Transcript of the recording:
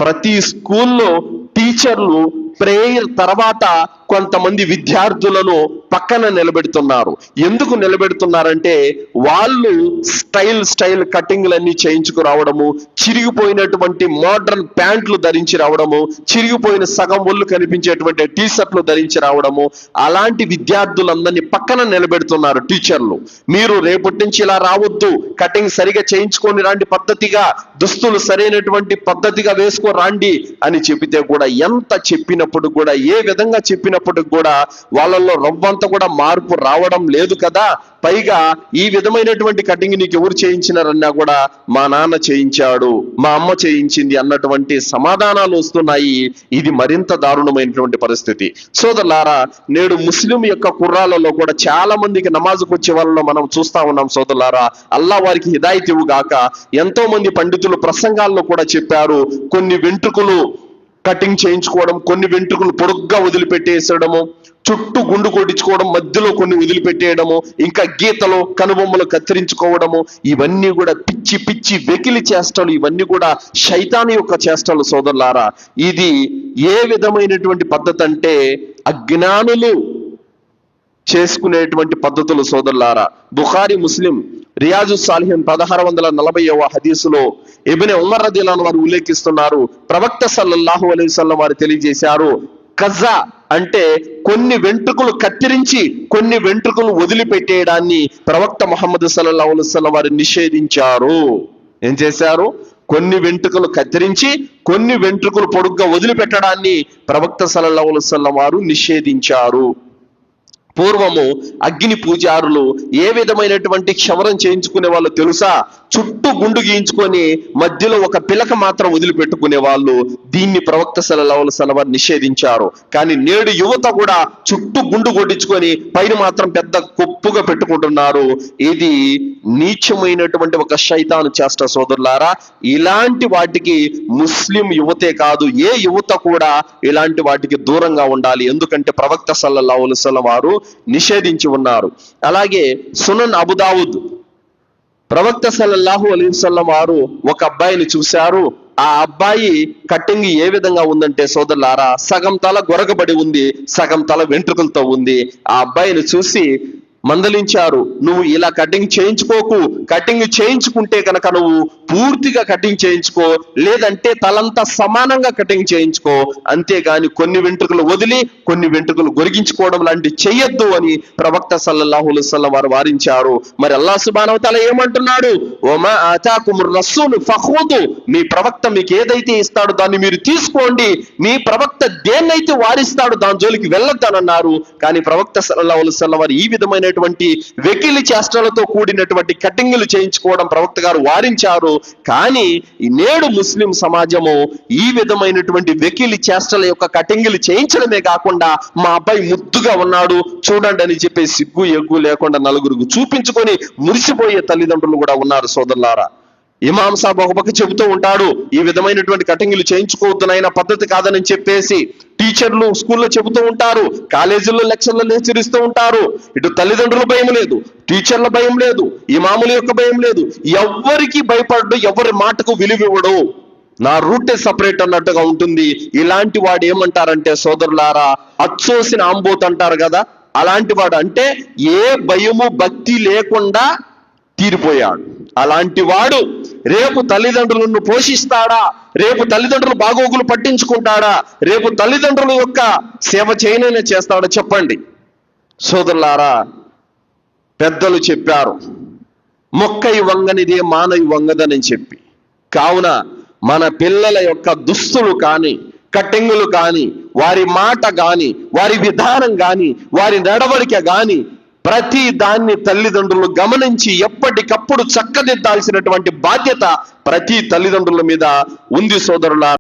ప్రతి స్కూల్లో టీచర్లు ప్రేయర్ తర్వాత కొంతమంది విద్యార్థులను పక్కన నిలబెడుతున్నారు. ఎందుకు నిలబెడుతున్నారంటే వాళ్ళు స్టైల్ కటింగ్లన్నీ చేయించుకురావడము, చిరిగిపోయినటువంటి మోడర్న్ ప్యాంట్లు ధరించి రావడము, చిరిగిపోయిన సగం ఒళ్ళు కనిపించేటువంటి టీ షర్ట్లు ధరించి రావడము, అలాంటి విద్యార్థులందరినీ పక్కన నిలబెడుతున్నారు టీచర్లు. మీరు రేపటి నుంచి ఇలా రావద్దు, కటింగ్ సరిగా చేయించుకొని రాండి, పద్ధతిగా దుస్తులు సరైనటువంటి పద్ధతిగా వేసుకో రాండి అని చెబితే కూడా, ఎంత చెప్పినప్పుడు కూడా, ఏ విధంగా చెప్పినప్పుడు కూడా వాళ్ళల్లో రవ్వంత కూడా మార్పు రావడం లేదు కదా. పైగా ఈ విధమైనటువంటి కటింగ్ నీకు ఎవరు చేయించినారన్నా కూడా మా నాన్న చేయించాడు, మా అమ్మ చేయించింది అన్నటువంటి సమాధానాలు వస్తున్నాయి. ఇది మరింత దారుణమైనటువంటి పరిస్థితి. సోదరులారా, నేడు ముస్లిం యొక్క కుర్రాలలో కూడా చాలా మందికి నమాజుకు వచ్చే వాళ్ళలో మనం చూస్తా ఉన్నాం. సోదరులారా, అల్లా వారికి హిదాయత్ ఇవ్వుగాక. ఎంతో మంది పండితులు ప్రసంగాల్లో కూడా చెప్పారు, కొన్ని వెంట్రుకలు కటింగ్ చేయించుకోవడం, కొన్ని వెంట్రుకలు పొడుగ్గా వదిలిపెట్టేసడము, చుట్టూ గుండు కొట్టించుకోవడం, మధ్యలో కొన్ని వదిలిపెట్టేయడము, ఇంకా గీతలు కనుబొమ్మలు కత్తిరించుకోవడము, ఇవన్నీ కూడా పిచ్చి పిచ్చి వెకిలి చేష్టలు, ఇవన్నీ కూడా శైతాను యొక్క చేష్టలు. సోదరులారా, ఇది ఏ విధమైనటువంటి పద్ధతి అంటే అజ్ఞానులు చేసుకునేటువంటి పద్ధతులు. సోదరులారా, బుఖారీ, ముస్లిం, రియాజు సాలిహిన్ 1640వ హదీసులో ఇబ్నే ఉమర్ రదియల్లాహు అన్హు వారు ఉల్లేఖిస్తున్నారు, ప్రవక్త సల్లల్లాహు అలైహి వసల్లం వారు తెలియజేశారు, కజా అంటే కొన్ని వెంట్రుకలు కత్తిరించి కొన్ని వెంట్రుకలు వదిలిపెట్టేయడాన్ని ప్రవక్త ముహమ్మద్ సల్లల్లాహు అలైహి వసల్లం వారు నిషేధించారు. ఏం చేశారు? కొన్ని వెంట్రుకలు కత్తిరించి కొన్ని వెంట్రుకలు పొడుగ్గా వదిలిపెట్టడాన్ని ప్రవక్త సల్లల్లాహు అలైహి వసల్లం వారు నిషేధించారు. పూర్వము అగ్ని పూజారులు ఏ విధమైనటువంటి క్షవరం చేయించుకునే వాళ్ళు తెలుసా? చుట్టూ గుండు గీయించుకొని మధ్యలో ఒక పిలక మాత్రం వదిలిపెట్టుకునే వాళ్ళు. దీన్ని ప్రవక్త సల్లల్లాహు అలైహి వసల్లం వారు నిషేధించారు. కానీ నేడు యువత కూడా చుట్టూ గుండు కొట్టించుకొని పైన మాత్రం పెద్ద కొప్పుగా పెట్టుకుంటున్నారు. ఇది నీచమైనటువంటి ఒక శైతాను చేష్ట. సోదరులారా, ఇలాంటి వాటికి ముస్లిం యువతే కాదు, ఏ యువత కూడా ఇలాంటి వాటికి దూరంగా ఉండాలి. ఎందుకంటే ప్రవక్త సల్లల్లాహు అలైహి వసల్లం వారు నిషేధించి ఉన్నారు. అలాగే సునన్ అబూ దావుద్, ప్రవక్త సల్లల్లాహు అలైహి వసల్లం వారు ఒక అబ్బాయిని చూశారు. ఆ అబ్బాయి కటింగ్ ఏ విధంగా ఉందంటే సోదరులారా, సగం తల గొరగబడి ఉంది, సగం తల వెంట్రుకలతో ఉంది. ఆ అబ్బాయిని చూసి మందలించారు, నువ్వు ఇలా కటింగ్ చేయించుకోకు, కటింగ్ చేయించుకుంటే కనుక నువ్వు పూర్తిగా కటింగ్ చేయించుకో, లేదంటే తలంతా సమానంగా కటింగ్ చేయించుకో, అంతేగాని కొన్ని వెంట్రుకలు వదిలి కొన్ని వెంట్రుకలు గొరిగించుకోవడం లాంటివి చెయ్యొద్దు అని ప్రవక్త సల్లల్లాహు అలైహి వసల్లం వారు వారించారు. మరి అల్లాహ్ సుబ్హానహు వ తఆలా ఏమంటున్నాడు? వమా ఆతాకుముర్ రసూలు ఫఖుదు, మీ ప్రవక్త మీకు ఏదైతే ఇస్తాడో దాన్ని మీరు తీసుకోండి, మీ ప్రవక్త దేన్నైతే వారిస్తాడో దాని జోలికి వెళ్ళొద్దనన్నారు. కానీ ప్రవక్త సల్లల్లాహు అలైహి వసల్లం వారు ఈ విధమైన వెకిలి చేష్టలతో కూడినటువంటి కటింగ్లు చేయించుకోవడం ప్రవక్త గారు వారించారు. కానీ నేడు ముస్లిం సమాజము ఈ విధమైనటువంటి వెకిలి చేష్టల యొక్క కటింగ్లు చేయించడమే కాకుండా, మా అబ్బాయి ముద్దుగా ఉన్నాడు చూడండి అని చెప్పి సిగ్గు ఎగ్గు లేకుండా నలుగురికి చూపించుకొని మురిసిపోయే తల్లిదండ్రులు కూడా ఉన్నారు. సోదరులారా, ఇమాం సాబ్ ఒక పక్క చెబుతూ ఉంటాడు, ఈ విధమైనటువంటి కటింగ్లు చేయించుకోవద్దునైనా పద్ధతి కాదని చెప్పేసి. టీచర్లు స్కూల్లో చెబుతూ ఉంటారు, కాలేజీల్లో లెక్చర్లు హెచ్చరిస్తూ ఉంటారు. ఇటు తల్లిదండ్రుల భయం లేదు, టీచర్ల భయం లేదు, ఇమాముల యొక్క భయం లేదు, ఎవ్వరికి భయపడ్డు, ఎవరి మాటకు విలువివ్వడు, నా రూటే సపరేట్ అన్నట్టుగా ఉంటుంది. ఇలాంటి వాడు ఏమంటారంటే సోదరులారా, అచ్చోసిన ఆంబోత్ అంటారు కదా, అలాంటి వాడు అంటే ఏ భయము భక్తి లేకుండా తీరిపోయాడు. అలాంటి వాడు రేపు తల్లిదండ్రులను పోషిస్తాడా? రేపు తల్లిదండ్రులు బాగోగులు పట్టించుకుంటాడా? రేపు తల్లిదండ్రుల యొక్క సేవ చేయనైనా చేస్తాడా? చెప్పండి. సోదరులారా, పెద్దలు చెప్పారు, మొక్కై వంగనిదే మానై వంగదని చెప్పి. కావున మన పిల్లల యొక్క దుస్తులు కానీ, కటింగులు కానీ, వారి మాట కానీ, వారి విధానం కానీ, వారి నడవడిక కానీ ప్రతి దాన్ని తల్లిదండ్రులు గమనించి ఎప్పటికప్పుడు చక్కదిద్దాల్సినటువంటి బాధ్యత ప్రతి తల్లిదండ్రుల మీద ఉంది. సోదరులారా,